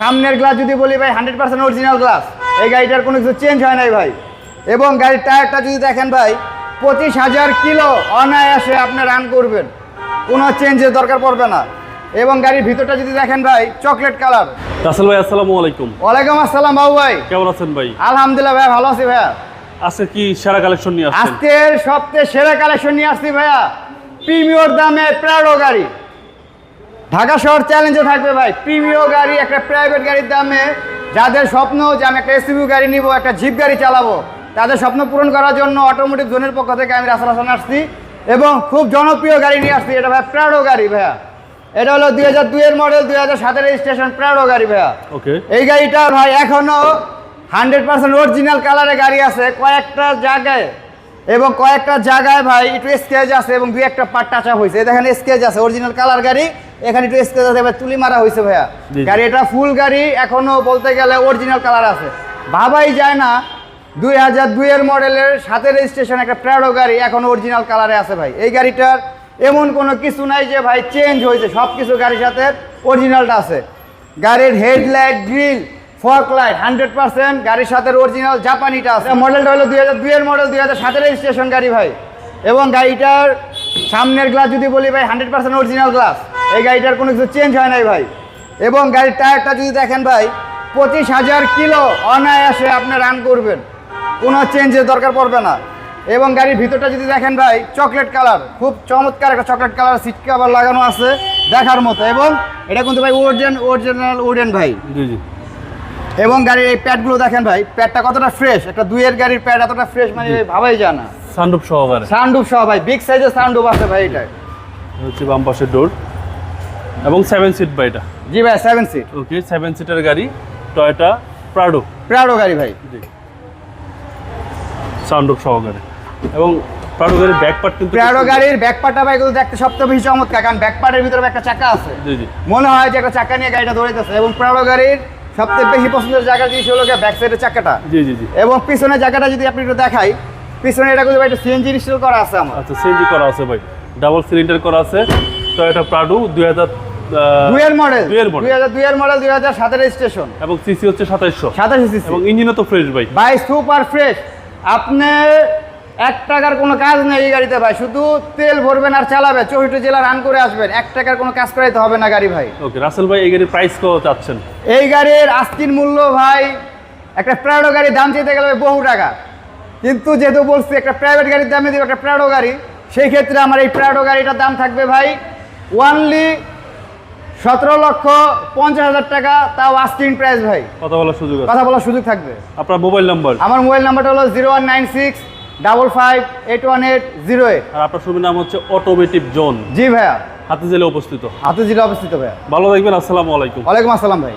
সামনের গ্লাস যদি বলি ভাই 100% অরিজিনাল গ্লাস। এই গাড়িটার কোনো কিছু চেঞ্জ হয় নাই ভাই। এবং গাড়ির টায়ারটা যদি দেখেন ভাই 25,000 কিলো অনায়াসে আপনি রান করবেন, কোনো চেঞ্জের দরকার পড়বে না। এবং গাড়ির ভিতরটা যদি দেখেন ভাই চকলেট কালার। রাসেল ভাই আসসালামু আলাইকুম। ওয়ালাইকুম আসসালাম বাবু ভাই, কেমন আছেন ভাই? আলহামদুলিল্লাহ ভাই, ভালো আছি ভাইয়া। আজকে কি সেরা কালেকশন নিয়ে আসছেন? আজকের সবচেয়ে সেরা কালেকশন নিয়ে আসছি ভাইয়া, প্রিমিয়র দামে প্রাডো গাড়ি। ঢাকা শহর চ্যালেঞ্জে থাকবে ভাই, প্রিমিয়র গাড়ি, একটা প্রাইভেট গাড়ির দামে। যাদের স্বপ্ন যে আমি একটা এসইউভি গাড়ি নিব, একটা জিপ গাড়ি চালাবো, তাদের স্বপ্ন পূরণ করার জন্য অটোমোটিভ জোনের পক্ষ থেকে আমি রাসেল হাসান আসছি এবং খুব জনপ্রিয় গাড়ি নিয়ে আসছি। এটা ভাই প্রাডো গাড়ি ভাইয়া। এটা হলো 2002 এর মডেল, 2007 রেজিস্ট্রেশন প্রাডো গাড়ি ভাইয়া। ওকে, এই গাড়িটা ভাই এখনো 100% অরিজিনাল কালারে গাড়ি আছে কয়েকটা জায়গায়, এবং কয়েকটা জায়গায় ভাই একটু স্কেচ আছে এবং দুই একটা পার্ট টাচ আপ হয়েছে। দেখেন স্কেচ আছে, অরিজিনাল কালার গাড়ি, এখানে একটু স্কেচ আছে, এবার তুলি মারা হয়েছে ভাইয়া। গাড়ি এটা ফুল গাড়ি, এখনো বলতে গেলে অরিজিনাল কালার আছে, ভাবাই যায় না 2002 এর মডেলের 7 রেজিস্ট্রেশন একটা প্রাডো গাড়ি এখনো অরিজিনাল কালারে আছে ভাই। এই গাড়িটার এমন কোনো কিছু নাই যে ভাই চেঞ্জ হয়েছে, সব কিছু গাড়ির সাথে অরিজিনালটা আছে। গাড়ির হেডলাইট, গ্রিল, ফগ লাইট 100% গাড়ির সাথে অরিজিনাল জাপানিটা আছে। মডেলটা হলো 2002 এর মডেল, 2007 রেজিস্ট্রেশন গাড়ি ভাই। এবং গাড়িটার সামনের গ্লাস যদি বলি ভাই 100% অরিজিনাল গ্লাস। এই গাড়িটার কোনো কিছু চেঞ্জ হয় নাই ভাই। এবং গাড়ির টায়ারটা যদি দেখেন ভাই 25,000 কিলো অনায়াসে আপনি রান করবেন, কোনো চেঞ্জের দরকার পড়বে না। এবং গাড়ির ভিতরটা যদি দেখেন ভাই চকলেট কালার, খুব চমৎকার একটা চকলেট কালার সিট কভার লাগানো আছে দেখার মতো। এবং এটা কিন্তু ভাই অরিজিনাল উডেন ভাই। জি জি। এবং গাড়ির এই প্যাডগুলো দেখেন ভাই, প্যাডটা কতটা ফ্রেশ, একটা 2 এর গাড়ির প্যাড এতটা ফ্রেশ মানে ভাবাই যায় না। সানরুফ সহকারে, সানরুফ সহ ভাই, বিগ সাইজের সানরুফ আছে ভাই। এটা হচ্ছে বাম পাশের ডোর এবং 7 সিট ভাই এটা। জি ভাই 7 সিট। ওকে, 7 সিটের গাড়ি, টয়োটা প্রাডো গাড়ি ভাই। জি, সানরুফ সহকারে। এবং প্রাডো গাড়ির ব্যাক পার্ট কিন্তু গাড়ির ব্যাক পার্টটা ভাই এগুলো দেখতে সবচেয়ে বেশি চমৎকার, কারণ ব্যাক পার্টের ভিতরে একটা চাকা আছে। জি জি, মনে হয় যে একটা চাকা নিয়ে গাড়িটা দৌড়াইতেছে। এবং প্রাডো গাড়ির সবচেয়ে বেশি পছন্দের জায়গা জিনিস হলো ব্যাক সাইডের চাকাটা। জি জি জি। এবং পিছনের জায়গাটা যদি আপনি একটু দেখাই, পিছনে এটা কিন্তু ভাই একটা সিএনজি ইনস্টল করা আছে আমার। আচ্ছা, সিএনজি করা আছে ভাই, ডাবল সিলিন্ডার করা আছে। টয়োটা প্রাডো 2002 এর মডেল, 2002 এর মডেল, 2007 রেজিস্ট্রেশন এবং সিসি হচ্ছে 2700 সিসি। এবং ইঞ্জিনও তো ফ্রেশ ভাই। ভাই সুপার ফ্রেশ। আপনি 1 টাকার কোনো কাজ নেই এই গাড়িতে ভাই, শুধু তেল ভরবেন আর চালাবেন, 64 জেলা রান করে আসবেন, 1 টাকার কোনো কাজ করাইতে হবে না গাড়ি ভাই। ওকে রাসেল ভাই, এই গাড়ির প্রাইস কত চাচ্ছেন? এই গাড়ির আস্তির মূল্য ভাই, একটা প্রাডো গাড়ির দাম চাইতে গেলে বহু টাকা, কিন্তু যেহেতু বলছি একটা প্রাইভেট গাড়ির দামে দিব একটা প্রাডো গাড়ি, সেই ক্ষেত্রে আমার এই প্রাডো গাড়িটার দাম থাকবে ভাই ওনলি 17,50,000 টাকা, তাও আস্কিং প্রাইস ভাই। কথা বলার সুযোগ আছে, কথা বলার সুযোগ থাকবে। আপনার মোবাইল নাম্বার? আমার মোবাইল নাম্বারটা হলো 019655810808। আর আপনার শোরুমের নাম হচ্ছে অটোমেটিভ জোন। জি ভাইয়া, হাতিঝিলে অবস্থিত। হাতিঝিলে অবস্থিত ভাইয়া। ভালো থাকবেন, আসসালামু আলাইকুম। ওয়ালাইকুম আসসালাম ভাই।